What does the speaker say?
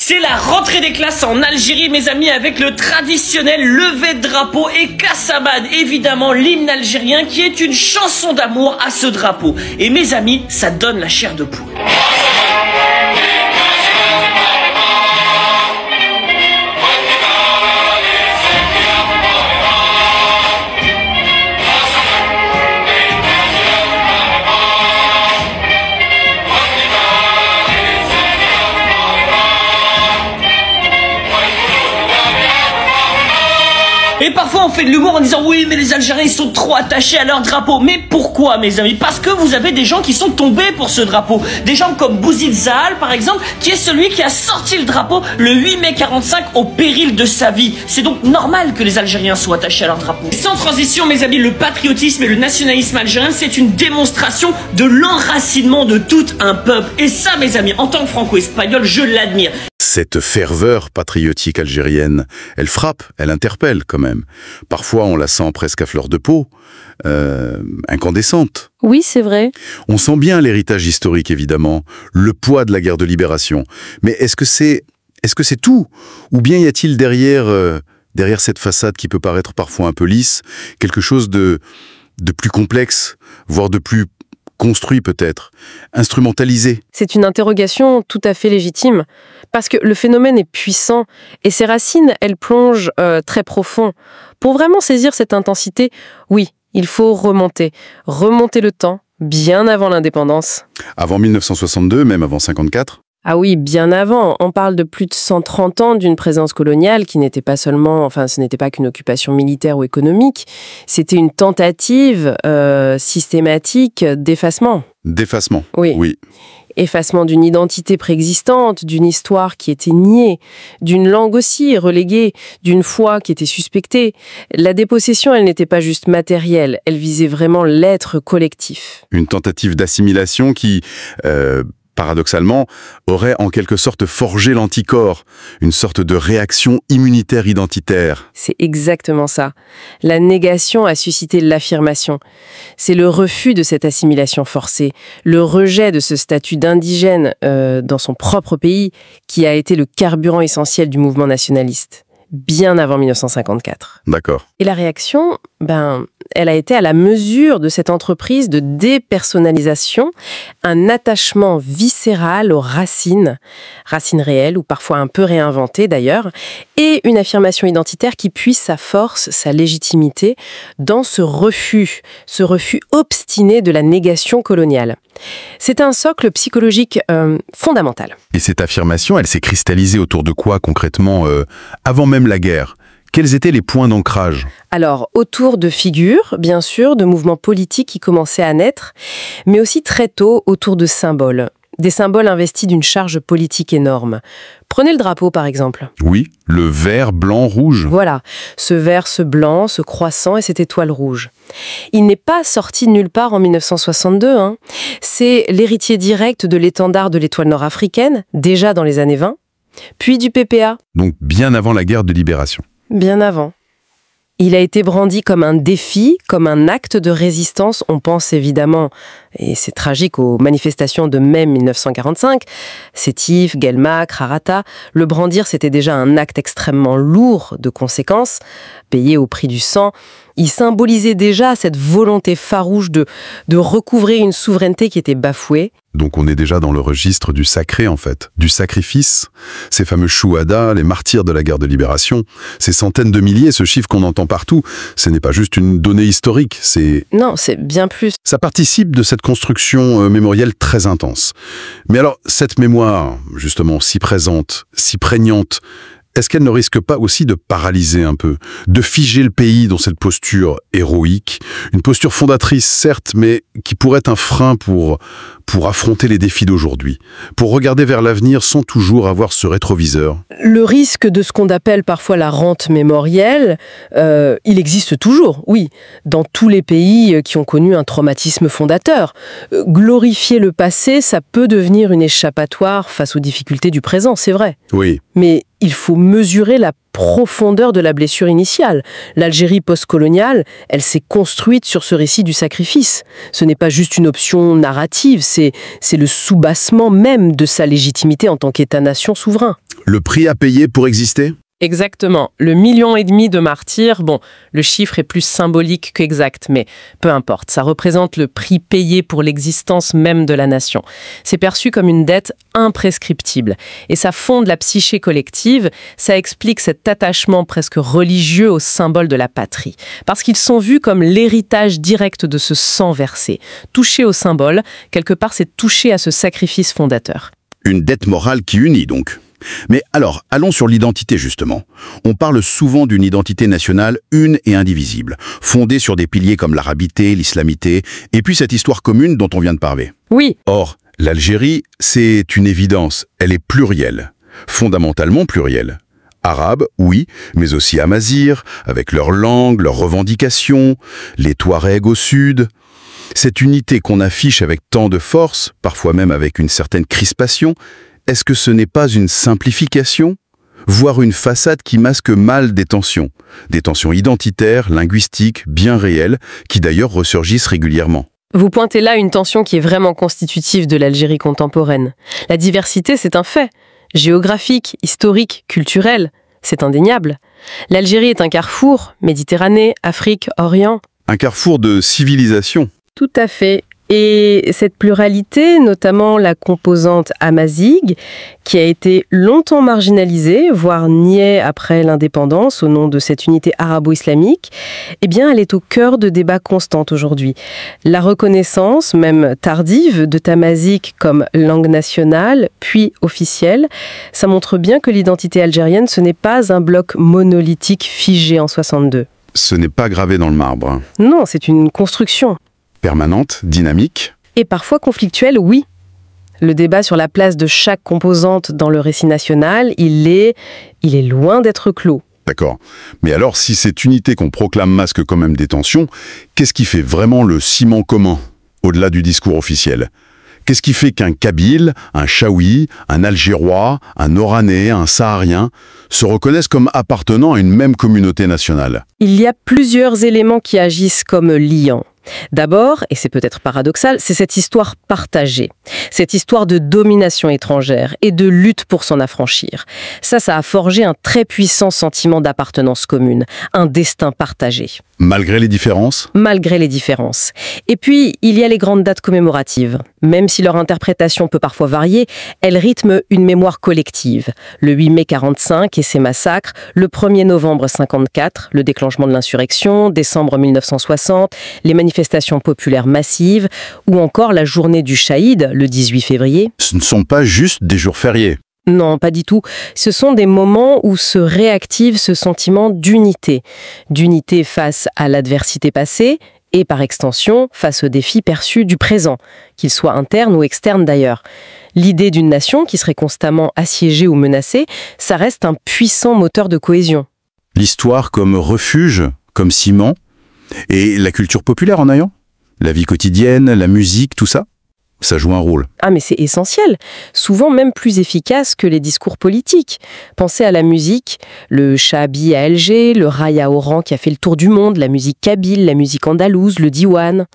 C'est la rentrée des classes en Algérie, mes amis, avec le traditionnel lever de drapeau et Kassamad, évidemment l'hymne algérien qui est une chanson d'amour à ce drapeau. Et mes amis, ça donne la chair de poule. Et parfois on fait de l'humour en disant oui mais les Algériens ils sont trop attachés à leur drapeau. Mais pourquoi mes amis? Parce que vous avez des gens qui sont tombés pour ce drapeau. Des gens comme Bouzid Zahal par exemple, qui est celui qui a sorti le drapeau le 8 mai 45 au péril de sa vie. C'est donc normal que les Algériens soient attachés à leur drapeau. Sans transition mes amis, le patriotisme et le nationalisme algérien c'est une démonstration de l'enracinement de tout un peuple. Et ça mes amis, en tant que franco-espagnol, je l'admire. Cette ferveur patriotique algérienne, elle frappe, elle interpelle quand même. Parfois, on la sent presque à fleur de peau, incandescente. Oui, c'est vrai. On sent bien l'héritage historique, évidemment, le poids de la guerre de libération. Mais est-ce que c'est tout? Ou bien y a-t-il derrière cette façade qui peut paraître parfois un peu lisse, quelque chose de plus complexe, voire de plus construit peut-être, instrumentalisé? C'est une interrogation tout à fait légitime, parce que le phénomène est puissant, et ses racines, elles plongent très profond. Pour vraiment saisir cette intensité, oui, il faut remonter le temps, bien avant l'indépendance. Avant 1962, même avant 54? Ah oui, bien avant. On parle de plus de 130 ans d'une présence coloniale qui n'était pas seulement, ce n'était pas qu'une occupation militaire ou économique, c'était une tentative systématique d'effacement. D'effacement, oui. Effacement d'une identité préexistante, d'une histoire qui était niée, d'une langue aussi reléguée, d'une foi qui était suspectée. La dépossession, elle n'était pas juste matérielle, elle visait vraiment l'être collectif. Une tentative d'assimilation qui, paradoxalement, aurait en quelque sorte forgé l'anticorps, une sorte de réaction immunitaire identitaire. C'est exactement ça. La négation a suscité l'affirmation. C'est le refus de cette assimilation forcée, le rejet de ce statut d'indigène dans son propre pays qui a été le carburant essentiel du mouvement nationaliste, bien avant 1954. D'accord. Et la réaction, elle a été à la mesure de cette entreprise de dépersonnalisation, un attachement viscéral aux racines réelles ou parfois un peu réinventées d'ailleurs, et une affirmation identitaire qui puise sa force, sa légitimité dans ce refus obstiné de la négation coloniale. C'est un socle psychologique fondamental. Et cette affirmation, elle s'est cristallisée autour de quoi concrètement avant même la guerre? Quels étaient les points d'ancrage? Alors, autour de figures, bien sûr, de mouvements politiques qui commençaient à naître, mais aussi très tôt autour de symboles. Des symboles investis d'une charge politique énorme. Prenez le drapeau, par exemple. Oui, le vert, blanc, rouge. Voilà, ce vert, ce blanc, ce croissant et cette étoile rouge. Il n'est pas sorti de nulle part en 1962. C'est l'héritier direct de l'étendard de l'étoile nord-africaine, déjà dans les années 20, puis du PPA. Donc bien avant la guerre de libération. Bien avant. Il a été brandi comme un défi, comme un acte de résistance. On pense évidemment, et c'est tragique, aux manifestations de mai 1945. Sétif, Guelma, Harata. Le brandir, c'était déjà un acte extrêmement lourd de conséquences, payé au prix du sang. Il symbolisait déjà cette volonté farouche de recouvrer une souveraineté qui était bafouée. Donc on est déjà dans le registre du sacré en fait, du sacrifice. Ces fameux chouhadas, les martyrs de la guerre de libération, ces centaines de milliers, ce chiffre qu'on entend partout, ce n'est pas juste une donnée historique, c'est... Non, c'est bien plus. Ça participe de cette construction mémorielle très intense. Mais alors, cette mémoire, justement, si présente, si prégnante, est-ce qu'elle ne risque pas aussi de paralyser un peu, de figer le pays dans cette posture héroïque, une posture fondatrice certes, mais qui pourrait être un frein pour affronter les défis d'aujourd'hui, pour regarder vers l'avenir sans toujours avoir ce rétroviseur? Le risque de ce qu'on appelle parfois la rente mémorielle, il existe toujours, oui, dans tous les pays qui ont connu un traumatisme fondateur. Glorifier le passé, ça peut devenir une échappatoire face aux difficultés du présent, c'est vrai. Oui. Mais il faut mesurer la profondeur de la blessure initiale. L'Algérie postcoloniale, elle s'est construite sur ce récit du sacrifice. Ce n'est pas juste une option narrative, c'est le soubassement même de sa légitimité en tant qu'État-nation souverain. Le prix à payer pour exister? Exactement. Le 1,5 million de martyrs, bon, le chiffre est plus symbolique qu'exact, mais peu importe. Ça représente le prix payé pour l'existence même de la nation. C'est perçu comme une dette imprescriptible. Et ça fonde la psyché collective, ça explique cet attachement presque religieux au symbole de la patrie. Parce qu'ils sont vus comme l'héritage direct de ce sang versé. Toucher au symbole, quelque part, c'est toucher à ce sacrifice fondateur. Une dette morale qui unit donc. Mais alors, allons sur l'identité justement. On parle souvent d'une identité nationale une et indivisible, fondée sur des piliers comme l'arabité, l'islamité, et puis cette histoire commune dont on vient de parler. Oui. Or, l'Algérie, c'est une évidence, elle est plurielle, fondamentalement plurielle. Arabe, oui, mais aussi amazigh, avec leur langue, leurs revendications, les Touaregs au sud. Cette unité qu'on affiche avec tant de force, parfois même avec une certaine crispation, est-ce que ce n'est pas une simplification, voire une façade qui masque mal des tensions identitaires, linguistiques, bien réelles, qui d'ailleurs ressurgissent régulièrement? Vous pointez là une tension qui est vraiment constitutive de l'Algérie contemporaine. La diversité, c'est un fait. Géographique, historique, culturel, c'est indéniable. L'Algérie est un carrefour, Méditerranée, Afrique, Orient. Un carrefour de civilisation. Tout à fait. Et cette pluralité, notamment la composante amazigh, qui a été longtemps marginalisée, voire niée après l'indépendance au nom de cette unité arabo-islamique, eh bien, elle est au cœur de débats constants aujourd'hui. La reconnaissance, même tardive, de tamazight comme langue nationale, puis officielle, ça montre bien que l'identité algérienne, ce n'est pas un bloc monolithique figé en 62. Ce n'est pas gravé dans le marbre. Non, c'est une construction. Permanente, dynamique. Et parfois conflictuelle, oui. Le débat sur la place de chaque composante dans le récit national, il est loin d'être clos. D'accord. Mais alors, si cette unité qu'on proclame masque quand même des tensions, qu'est-ce qui fait vraiment le ciment commun, au-delà du discours officiel? Qu'est-ce qui fait qu'un Kabyle, un Chaoui, un Algérois, un Oranais, un Saharien se reconnaissent comme appartenant à une même communauté nationale? Il y a plusieurs éléments qui agissent comme liants. D'abord, et c'est peut-être paradoxal, c'est cette histoire partagée. Cette histoire de domination étrangère et de lutte pour s'en affranchir. Ça a forgé un très puissant sentiment d'appartenance commune, un destin partagé. Malgré les différences? Malgré les différences. Et puis, il y a les grandes dates commémoratives. Même si leur interprétation peut parfois varier, elles rythment une mémoire collective. Le 8 mai 45 et ses massacres, le 1er novembre 54, le déclenchement de l'insurrection, décembre 1960, les manifestations populaires massives, ou encore la journée du Shahid, le 18 février. Ce ne sont pas juste des jours fériés. Non, pas du tout. Ce sont des moments où se réactive ce sentiment d'unité. D'unité face à l'adversité passée et par extension face aux défis perçus du présent, qu'ils soient internes ou externes d'ailleurs. L'idée d'une nation qui serait constamment assiégée ou menacée, ça reste un puissant moteur de cohésion. L'histoire comme refuge, comme ciment, et la culture populaire en ayant? La vie quotidienne, la musique, tout ça? Ça joue un rôle. Ah mais c'est essentiel, souvent même plus efficace que les discours politiques. Pensez à la musique, le Chahabi à Alger, le raï à Oran qui a fait le tour du monde, la musique kabyle, la musique andalouse, le diwan.